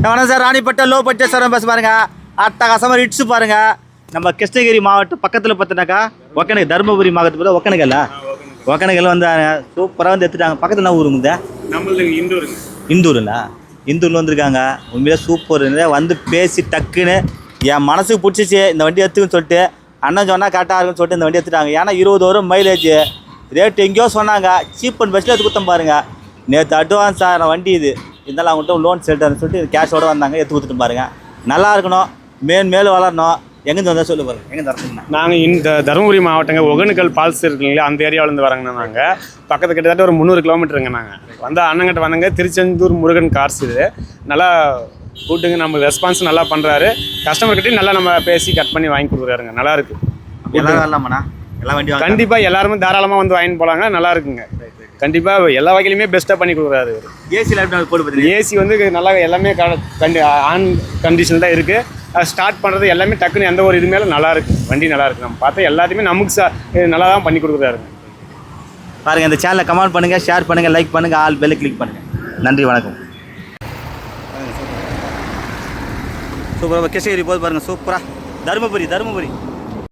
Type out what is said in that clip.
வணக்கம் sir. Ranipet low budget sir bus பாருங்க. அட்டகாசமாக ரிட்ஸ் பாருங்க. நம்ம கிருஷ்ணகிரி மாவட்டம் பக்கத்தில் பார்த்தினாக்கா ஒக்கேனக்கல், தருமபுரி மாவட்டத்தில் ஒக்கேனக்கல்ல ஒக்கேனக்கல் வந்து சூப்பராக வந்து எடுத்துட்டாங்க. பக்கத்தில் என்ன ஊருங்க நம்மளுக்கு இந்தூருங்களா? இந்தூரில் வந்திருக்காங்க. உண்மையிலே சூப்பர் வந்து பேசி டக்குன்னு என் மனசுக்கு பிடிச்சிச்சு இந்த வண்டி எடுத்துக்குன்னு சொல்லிட்டு அண்ணன் சொன்னால் கரெக்டாக இருக்குன்னு சொல்லிட்டு இந்த வண்டி எடுத்துட்டாங்க. ஏன்னா 20 வரும் மைலேஜ் ரேட்டு எங்கேயோ சொன்னாங்க. சீப் அண்ட் பெஸ்ட்டில் எடுத்து கொடுத்தோம் பாருங்க. நேற்று அட்வான்ஸ் ஆகிற வண்டி இது. இருந்தாலும் அவங்கள்ட்ட லோன் செலுத்தாருன்னு சொல்லிட்டு கேஷோடு வந்தாங்க, எடுத்து கொடுத்துட்டு பாருங்க. நல்லா இருக்கணும், மேலும் வளரணும். எங்கேருந்து வந்தால் சொல்லு பாருங்க. எங்கே தரணுங்கண்ணா? நாங்கள் இந்த தருமபுரி மாவட்டங்க ஒகேனக்கல் ஃபால்ஸ் இருக்குங்களா, அந்த ஏரியாவிலேருந்து வரங்கண்ணா. நாங்கள் பக்கத்து கிட்டத்தட்ட ஒரு 300 கிலோமீட்டருங்க. நாங்கள் வந்து அண்ணங்கிட்ட வந்தங்க. திருச்செந்தூர் முருகன் கார்ஸ் இது. நல்லா கூட்டுங்க, நம்ம ரெஸ்பான்ஸ் நல்லா பண்ணுறாரு. கஸ்டமர்கிட்டையும் நல்லா நம்ம பேசி கட் பண்ணி வாங்கி கொடுக்குறாருங்க. நல்லா இருக்கு. எல்லாம் வரலாமாண்ணா? எல்லா வண்டியும் கண்டிப்பாக எல்லாருமே தாராளமாக வந்து வாங்கிட்டு போகலாங்க. நல்லா இருக்குங்க. கண்டிப்பாக எல்லா வகையிலுமே பெஸ்ட்டாக பண்ணி கொடுக்குறாரு. ஏசி போட்டு ஏசி வந்து நல்லா எல்லாமே ஆன் கண்டிஷன் தான் இருக்குது. ஸ்டார்ட் பண்ணுறது எல்லாமே டக்குன்னு எந்த ஒரு இது மேலே நல்லா இருக்குது. வண்டி நல்லா இருக்குது. நம்ம பார்த்தா எல்லாத்தையுமே நமக்கு நல்லா தான் பண்ணி கொடுக்குறாருங்க. பாருங்கள், இந்த சேனலை கமெண்ட் பண்ணுங்கள், ஷேர் பண்ணுங்கள், லைக் பண்ணுங்கள், ஆல் பெல்லை கிளிக் பண்ணுங்கள். நன்றி, வணக்கம். சூப்பராக கிருஷ்ணகிரி போது பாருங்கள். சூப்பராக தருமபுரி